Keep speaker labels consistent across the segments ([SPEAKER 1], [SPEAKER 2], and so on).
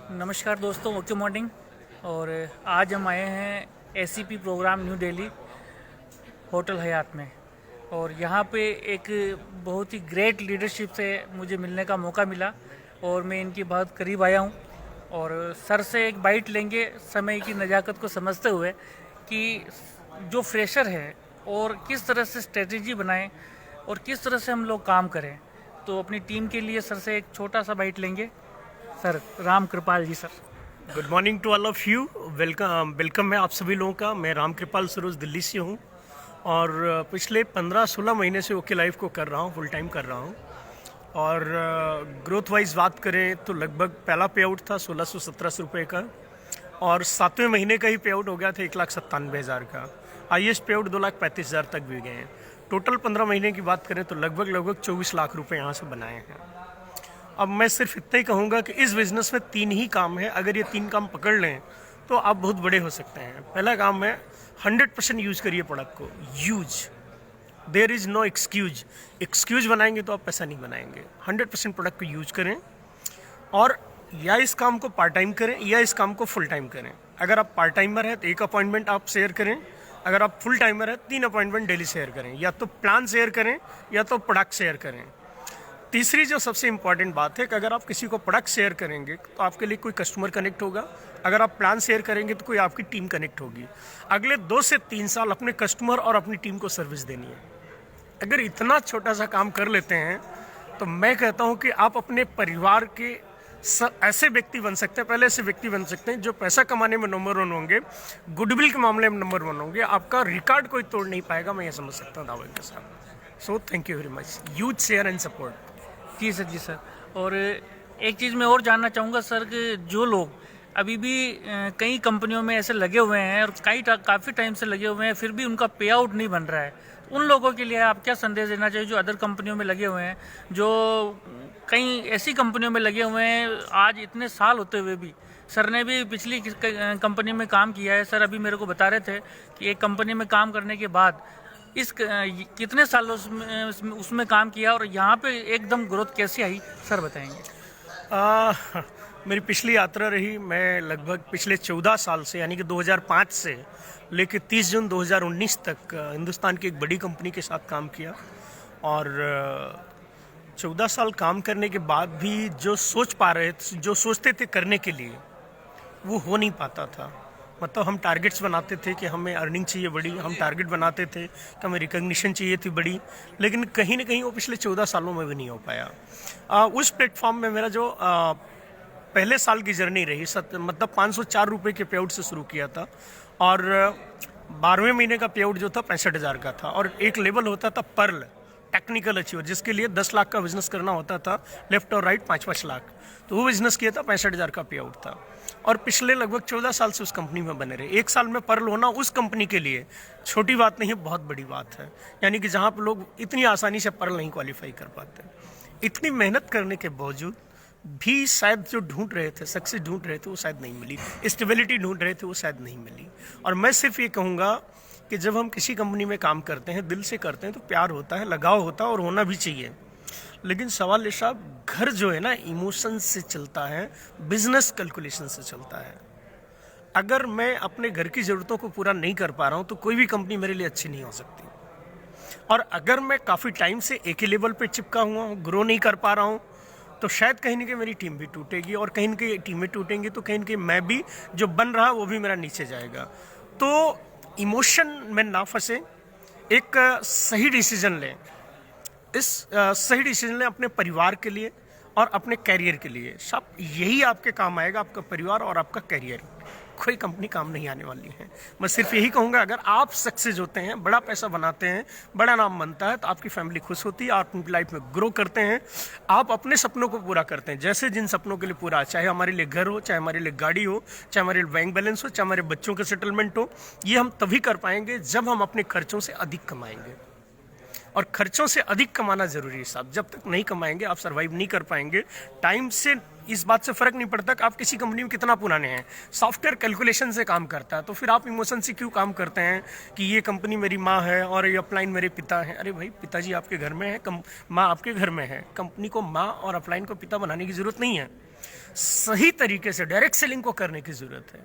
[SPEAKER 1] नमस्कार दोस्तों, okay morning. और आज हम आए हैं ACP programme new Delhi hotel Hyatt में। और यहाँ पे एक बहुत ही ग्रेट लीडरशिप से मुझे मिलने का मौका मिला और मैं इनकी बहुत करीब आया हूँ। और सर से एक बाइट लेंगे समय की नज़ाकत को समझते हुए कि जो फ्रेशर है और किस तरह से स्ट्रेटजी बनाएं और किस तरह से हम लोग काम करें। तो अपनी टीम के लिए सर से एक छोटा सा बाइट लेंगे। Sir, Ram Kripal ji sir.
[SPEAKER 2] Good morning to all of you. Welcome है आप सभी लोगों का। मैं राम कृपाल सरोज दिल्ली से हूँ और पिछले 15-16 महीने से ओके लाइफ को कर रहा हूँ, फुल टाइम कर रहा हूँ। और ग्रोथ वाइज बात करें तो लगभग पहला पे आउट था 1600-1700 रुपये का और 7वें महीने का ही पे आउट हो गया था 1,97,000 का। हाईएस्ट पे आउट 2,35,000 तक भी गए हैं। टोटल 15 महीने की बात करें तो लगभग 24 लाख रुपए यहाँ से बनाए हैं। अब मैं सिर्फ इतना ही कहूँगा कि इस बिज़नेस में 3 ही काम है। अगर ये 3 काम पकड़ लें तो आप बहुत बड़े हो सकते हैं। पहला काम है 100% यूज़ करिए प्रोडक्ट को। Use, there is no excuse बनाएंगे तो आप पैसा नहीं बनाएंगे। 100% प्रोडक्ट को यूज करें और या इस काम को पार्ट टाइम करें या इस काम को फुल टाइम करें। अगर आप पार्ट टाइमर है तो 1 अपॉइंटमेंट आप शेयर करें। अगर आप फुल टाइमर है 3 अपॉइंटमेंट डेली शेयर करें। या तो प्लान शेयर करें या तो प्रोडक्ट शेयर करें। तीसरी जो सबसे इंपॉर्टेंट बात है कि अगर आप किसी को प्रोडक्ट शेयर करेंगे तो आपके लिए कोई कस्टमर कनेक्ट होगा। अगर आप प्लान शेयर करेंगे तो कोई आपकी टीम कनेक्ट होगी। अगले 2 से 3 साल अपने कस्टमर और अपनी टीम को सर्विस देनी है। अगर इतना छोटा सा काम कर लेते हैं तो मैं कहता हूं कि आप अपने परिवार के ऐसे व्यक्ति बन सकते हैं, पहले ऐसे व्यक्ति बन सकते हैं जो पैसा कमाने में नंबर 1 होंगे, गुडविल के मामले में नंबर 1 होंगे। आपका रिकॉर्ड कोई तोड़ नहीं पाएगा, मैं ये समझ सकता हूँ दावे के साथ। So thank you very much. Use, share and support.
[SPEAKER 1] जी सर, जी सर। और एक चीज़ मैं और जानना चाहूँगा सर कि जो लोग अभी भी कई कंपनियों में ऐसे लगे हुए हैं और काफ़ी टाइम से लगे हुए हैं फिर भी उनका पे आउट नहीं बन रहा है, उन लोगों के लिए आप क्या संदेश देना चाहिए जो अदर कंपनियों में लगे हुए हैं, जो कई ऐसी कंपनियों में लगे हुए हैं आज इतने साल होते हुए भी। सर ने भी पिछली कंपनी में काम किया है। सर अभी मेरे को बता रहे थे कि एक कंपनी में काम करने के बाद कितने सालों उसमें काम किया और यहाँ पे एकदम ग्रोथ कैसी आई, सर बताएंगे।
[SPEAKER 2] मेरी पिछली यात्रा रही। मैं लगभग पिछले 14 साल से यानी कि 2005 से लेकर 30 जून 2019 तक हिंदुस्तान की एक बड़ी कंपनी के साथ काम किया। और 14 साल काम करने के बाद भी जो सोचते थे करने के लिए वो हो नहीं पाता था। मतलब हम टारगेट्स बनाते थे कि हमें अर्निंग चाहिए बड़ी, हम टारगेट बनाते थे कि हमें रिकग्निशन चाहिए थी बड़ी, लेकिन कहीं ना कहीं वो पिछले 14 सालों में भी नहीं हो पाया। उस प्लेटफॉर्म में मेरा जो पहले साल की जर्नी रही, मतलब 504 रुपये के पे आउट से शुरू किया था और 12वें महीने का पे आउट जो था 65,000 का था। और एक लेवल होता था पर्ल, टेक्निकल अचीवर, जिसके लिए 10 लाख का बिजनेस करना होता था, लेफ्ट और राइट 5-5 लाख। तो वो बिजनेस किया था, 65,000 का पे आउट था। और पिछले लगभग 14 साल से उस कंपनी में बने रहे। 1 साल में पर्ल होना उस कंपनी के लिए छोटी बात नहीं है, बहुत बड़ी बात है। यानी कि जहाँ पर लोग इतनी आसानी से पर्ल नहीं क्वालिफाई कर पाते। इतनी मेहनत करने के बावजूद भी शायद जो ढूंढ रहे थे, सक्सेस ढूंढ रहे थे, वो शायद नहीं मिली। स्टेबिलिटी ढूंढ रहे थे, वो शायद नहीं मिली। और मैं सिर्फ ये कहूँगा कि जब हम किसी कंपनी में काम करते हैं, दिल से करते हैं, तो प्यार होता है, लगाव होता है और होना भी चाहिए। लेकिन सवाल ये साहब, घर जो है ना इमोशन से चलता है, बिजनेस कैलकुलेशन से चलता है। अगर मैं अपने घर की ज़रूरतों को पूरा नहीं कर पा रहा हूँ तो कोई भी कंपनी मेरे लिए अच्छी नहीं हो सकती। और अगर मैं काफ़ी टाइम से एक ही लेवल पे चिपका हुआ हूँ, ग्रो नहीं कर पा रहा हूँ, तो शायद कहीं ना कहीं मेरी टीम भी टूटेगी और कहीं ना कहीं टीमें टूटेंगी तो कहीं ना कहीं मैं भी जो बन रहा वो भी मेरा नीचे जाएगा। तो इमोशन में ना फंसे, एक सही डिसीजन लें। सही डिसीजन लें अपने परिवार के लिए और अपने कैरियर के लिए। सब यही आपके काम आएगा, आपका परिवार और आपका कैरियर। कोई कंपनी काम नहीं आने वाली है। मैं सिर्फ यही कहूँगा, अगर आप सक्सेस होते हैं, बड़ा पैसा बनाते हैं, बड़ा नाम बनता है, तो आपकी फैमिली खुश होती है, आप अपनी लाइफ में ग्रो करते हैं, आप अपने सपनों को पूरा करते हैं। जैसे जिन सपनों के लिए पूरा, चाहे हमारे लिए घर हो, चाहे हमारे लिए गाड़ी हो, चाहे हमारे लिए बैंक बैलेंस हो, चाहे हमारे बच्चों का सेटलमेंट हो, ये हम तभी कर पाएंगे जब हम अपने खर्चों से अधिक कमाएंगे। और खर्चों से अधिक कमाना जरूरी है साहब। जब तक नहीं कमाएंगे आप सरवाइव नहीं कर पाएंगे। टाइम से इस बात से फर्क नहीं पड़ता कि आप किसी कंपनी में कितना पुराने हैं। सॉफ्टवेयर कैलकुलेशन से काम करता है, तो फिर आप इमोशन से क्यों काम करते हैं कि ये कंपनी मेरी माँ है और ये अपलाइन मेरे पिता है। अरे भाई, पिताजी आपके घर में है, माँ आपके घर में है। कंपनी को माँ और अपलाइन को पिता बनाने की जरूरत नहीं है। सही तरीके से डायरेक्ट सेलिंग को करने की जरूरत है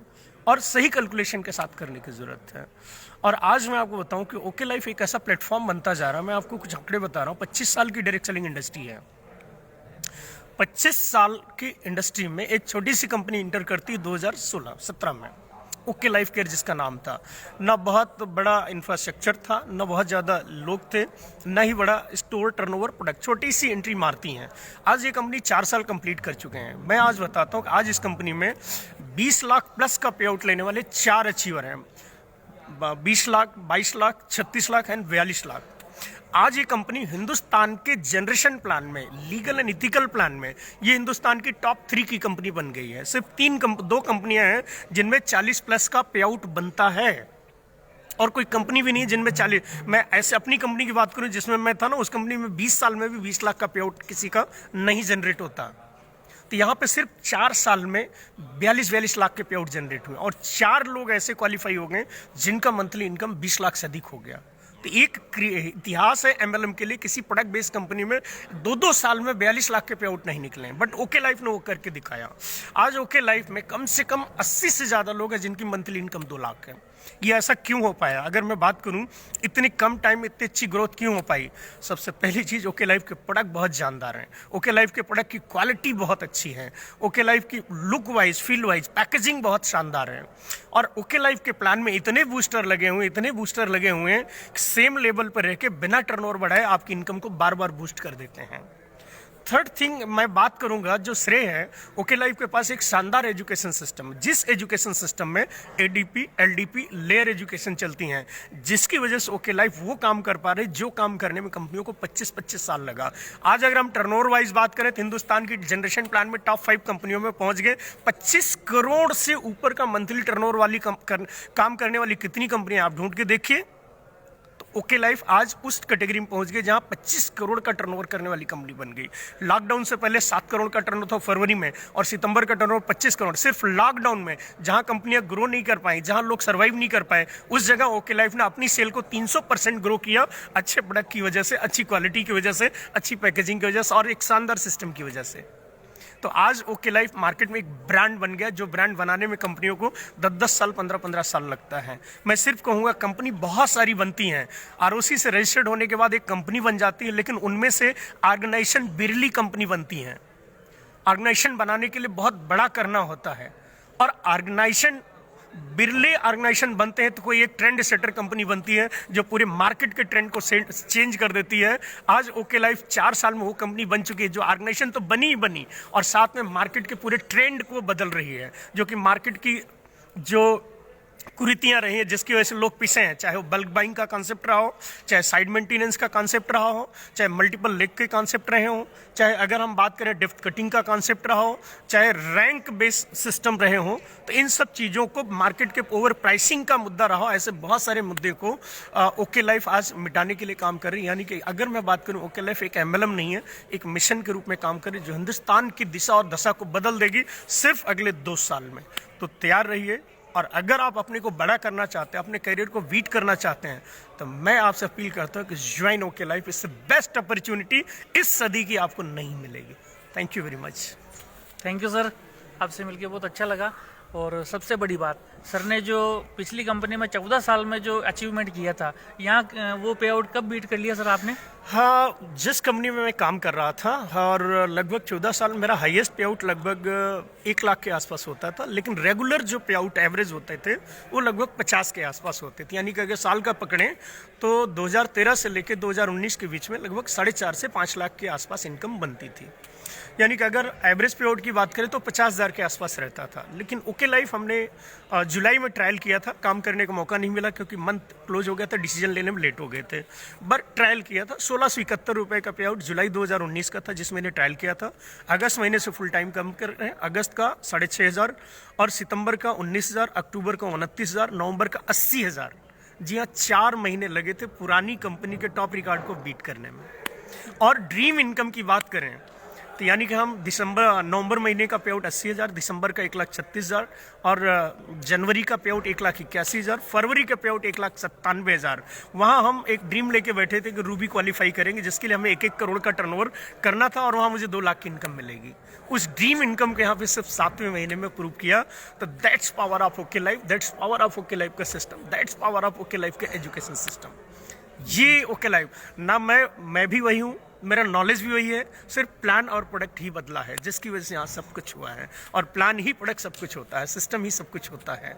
[SPEAKER 2] और सही कैलकुलेशन के साथ करने की जरूरत है। और आज मैं आपको बताऊं कि ओके लाइफ एक ऐसा प्लेटफॉर्म बनता जा रहा है। मैं आपको कुछ आंकड़े बता रहा हूं। 25 साल की डायरेक्ट सेलिंग इंडस्ट्री है। 25 साल की इंडस्ट्री में एक छोटी सी कंपनी इंटर करती 2016-17 में, ओके लाइफ केयर जिसका नाम था। ना बहुत बड़ा इंफ्रास्ट्रक्चर था, ना बहुत ज़्यादा लोग थे, ना ही बड़ा स्टोर टर्नओवर प्रोडक्ट, छोटी सी एंट्री मारती हैं। आज ये कंपनी 4 साल कंप्लीट कर चुके हैं। मैं आज बताता हूँ कि आज इस कंपनी में 20 लाख प्लस का पे आउट लेने वाले 4 अचीवर हैं। 20 लाख, 22 लाख, 36 लाख एंड 42 लाख। आज ये कंपनी हिंदुस्तान के जनरेशन प्लान में, लीगल एंड इथिकल प्लान में, ये हिंदुस्तान की टॉप 3 की कंपनी बन गई है। सिर्फ 2 कंपनियां हैं जिनमें 40 प्लस का पे आउट बनता है, और कोई कंपनी भी नहीं है जिनमें 40। मैं ऐसे अपनी कंपनी की बात करूं जिसमें मैं था ना, उस कंपनी में 20 साल में भी 20 लाख का पे आउट किसी का नहीं जनरेट होता। तो यहाँ पे सिर्फ 4 साल में 42 लाख के पे आउट जनरेट हुए, और 4 लोग ऐसे क्वालिफाई हो गए जिनका मंथली इनकम 20 लाख से अधिक हो गया। तो एक इतिहास है एमएलएम के लिए। किसी प्रोडक्ट बेस्ड कंपनी में 2 साल में 42 लाख के पे आउट नहीं निकले, बट ओके लाइफ ने वो करके दिखाया। आज ओके लाइफ में कम से कम 80 से ज्यादा लोग हैं जिनकी मंथली इनकम 2 लाख है। ये ऐसा क्यों हो पाया? अगर मैं बात करूं इतनी कम टाइम में इतनी अच्छी ग्रोथ क्यों हो पाई? सबसे पहली चीज, ओके लाइफ के प्रोडक्ट बहुत जानदार हैं। ओके लाइफ के प्रोडक्ट की क्वालिटी बहुत अच्छी है। ओके लाइफ की look wise, feel wise, packaging बहुत शानदार है। और ओके लाइफ के प्लान में इतने बूस्टर लगे हुए हैं सेम लेवल पर रह के बिना टर्नओवर बढ़ाए आपकी इनकम को बार बार बूस्ट कर देते हैं। थर्ड थिंग मैं बात करूंगा जो श्रेय है, ओके लाइफ के पास एक शानदार एजुकेशन सिस्टम, जिस एजुकेशन सिस्टम में एडीपी, एलडीपी, लेयर एजुकेशन चलती हैं, जिसकी वजह से ओके लाइफ वो काम कर पा रहे जो काम करने में कंपनियों को 25-25 साल लगा। आज अगर हम टर्नओवर वाइज बात करें तो हिंदुस्तान की जनरेशन प्लान में टॉप 5 कंपनियों में पहुंच गए। 25 करोड़ से ऊपर का मंथली टर्नओवर वाली काम करने वाली कितनी कंपनियां आप ढूंढ के देखिए। ओके लाइफ आज उस कैटेगरी में पहुंच गई जहां 25 करोड़ का टर्नओवर करने वाली कंपनी बन गई। लॉकडाउन से पहले 7 करोड़ का टर्नओवर था फरवरी में, और सितंबर का टर्नओवर 25 करोड़। सिर्फ लॉकडाउन में जहां कंपनियां ग्रो नहीं कर पाई, जहां लोग सर्वाइव नहीं कर पाए, उस जगह ओके लाइफ ने अपनी सेल को 300% ग्रो किया, अच्छे प्रोडक्ट की वजह से, अच्छी क्वालिटी की वजह से, अच्छी पैकेजिंग की वजह से, और एक शानदार सिस्टम की वजह से। तो आज ओके लाइफ मार्केट में एक ब्रांड बन गया, जो ब्रांड बनाने में कंपनियों को 10-10 साल, 15-15 साल लगता है। मैं सिर्फ कहूँगा कंपनी बहुत सारी बनती हैं, आरओसी से रजिस्टर्ड होने के बाद एक कंपनी बन जाती है, लेकिन उनमें से ऑर्गेनाइजेशन बिरली कंपनी बनती हैं। ऑर्गेनाइजेशन बनाने के लिए बहुत बड़ा करना होता है, और ऑर्गेनाइजेशन बिरले ऑर्गेनाइजेशन बनते हैं तो कोई एक ट्रेंड सेटर कंपनी बनती है जो पूरे मार्केट के ट्रेंड को चेंज कर देती है। आज ओके लाइफ 4 साल में वो कंपनी बन चुकी है जो ऑर्गेनाइजेशन तो बनी ही बनी, और साथ में मार्केट के पूरे ट्रेंड को बदल रही है, जो कि मार्केट की जो कुरीतियां रही हैं जिसकी वजह से लोग पिसे हैं, चाहे वो बल्क बाइंग का कॉन्सेप्ट रहा हो, चाहे साइड मेंटेनेंस का कॉन्सेप्ट रहा हो, चाहे मल्टीपल लेग के कॉन्सेप्ट रहे हो, चाहे अगर हम बात करें डेप्थ कटिंग का कॉन्सेप्ट रहा हो, चाहे रैंक बेस्ड सिस्टम रहे हो, तो इन सब चीज़ों को, मार्केट के ओवर प्राइसिंग का मुद्दा रहा हो, ऐसे बहुत सारे मुद्दे को ओके लाइफ आज मिटाने के लिए काम कर रही है। यानी कि अगर मैं बात करूं, ओके लाइफ एक एमएलएम नहीं है, एक मिशन के रूप में काम कर रही है जो हिंदुस्तान की दिशा और दशा को बदल देगी सिर्फ अगले 2 साल में। तो तैयार रहिए, और अगर आप अपने को बड़ा करना चाहते हैं, अपने करियर को बीट करना चाहते हैं, तो मैं आपसे अपील करता हूं कि ज्वाइन ओके लाइफ। इससे बेस्ट अपॉर्चुनिटी इस सदी की आपको नहीं मिलेगी। Thank you very much.
[SPEAKER 1] Thank you sir, आपसे मिलके बहुत अच्छा लगा। और सबसे बड़ी बात, सर ने जो पिछली कंपनी में 14 साल में जो अचीवमेंट किया था, यहाँ वो पे आउट कब बीट कर लिया सर आपने?
[SPEAKER 2] हाँ, जिस कंपनी में मैं काम कर रहा था, और लगभग 14 साल मेरा हाईएस्ट पे आउट लगभग 1 लाख के आसपास होता था, लेकिन रेगुलर जो पे आउट एवरेज होते थे वो लगभग 50 के आसपास होते थे। यानी कि अगर साल का पकड़ें तो 2013 से लेकर 2019 के बीच में लगभग 4.5 से 5 लाख के आसपास इनकम बनती थी। यानी कि अगर एवरेज पे आउट की बात करें तो 50,000 के आसपास रहता था। लेकिन ओके लाइफ हमने जुलाई में ट्रायल किया था, काम करने का मौका नहीं मिला क्योंकि मंथ क्लोज हो गया था, डिसीजन लेने में लेट हो गए थे, बट ट्रायल किया था। 1671 रुपये का पे आउट जुलाई 2019 का था जिसमें मैंने ट्रायल किया था। अगस्त महीने से फुल टाइम काम कर रहे हैं। अगस्त का 6,500, और सितंबर का 19,000, अक्टूबर का 29,000, नवंबर का 80,000, जी हाँ, 4 महीने लगे थे पुरानी कंपनी के टॉप रिकॉर्ड को बीट करने में। और ड्रीम इनकम की बात करें तो यानी कि हम नवंबर महीने का पे आउट 80,000, दिसंबर का 1,36,000 और जनवरी का पे आउट 1,81,000, फरवरी का पे आउट 1,97,000। वहाँ हम एक ड्रीम लेके बैठे थे कि रूबी क्वालिफाई करेंगे, जिसके लिए हमें 1-1 करोड़ का टर्नओवर करना था और वहाँ मुझे 2 लाख की इनकम मिलेगी। उस ड्रीम इनकम को यहाँ पे सिर्फ 7वें महीने में प्रूव किया। तो that's power of okay life, that's power of okay life का system, that's power of okay life का एजुकेशन सिस्टम। ये ओके लाइफ ना, मैं भी वही हूँ, मेरा नॉलेज भी वही है, सिर्फ प्लान और प्रोडक्ट ही बदला है, जिसकी वजह से यहाँ सब कुछ हुआ है। और प्लान ही प्रोडक्ट सब कुछ होता है, सिस्टम ही सब कुछ होता है,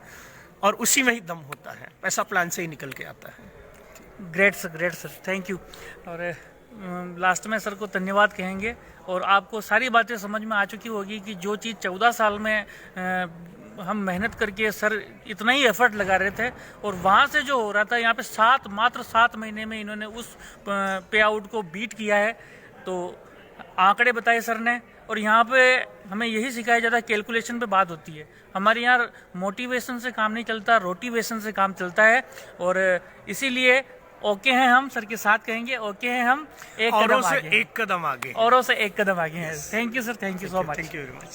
[SPEAKER 2] और उसी में ही दम होता है। पैसा प्लान से ही निकल के आता है।
[SPEAKER 1] Great sir, thank you. और लास्ट में सर को धन्यवाद कहेंगे। और आपको सारी बातें समझ में आ चुकी होगी कि जो चीज़ 14 साल में हम मेहनत करके सर इतना ही एफर्ट लगा रहे थे, और वहाँ से जो हो रहा था यहाँ पे मात्र 7 महीने में इन्होंने उस पे आउट को बीट किया है। तो आंकड़े बताए सर ने, और यहाँ पे हमें यही सिखाया जाता है, कैलकुलेशन पे बात होती है। हमारे यहाँ मोटिवेशन से काम नहीं चलता, रोटिवेशन से काम चलता है। और इसीलिए ओके हैं हम, सर के साथ कहेंगे ओके हैं हम, एक कदम आगे,
[SPEAKER 2] एक कदम आगे,
[SPEAKER 1] औरों से एक कदम आगे हैं। Thank you sir, thank you so much.
[SPEAKER 2] Thank you very much.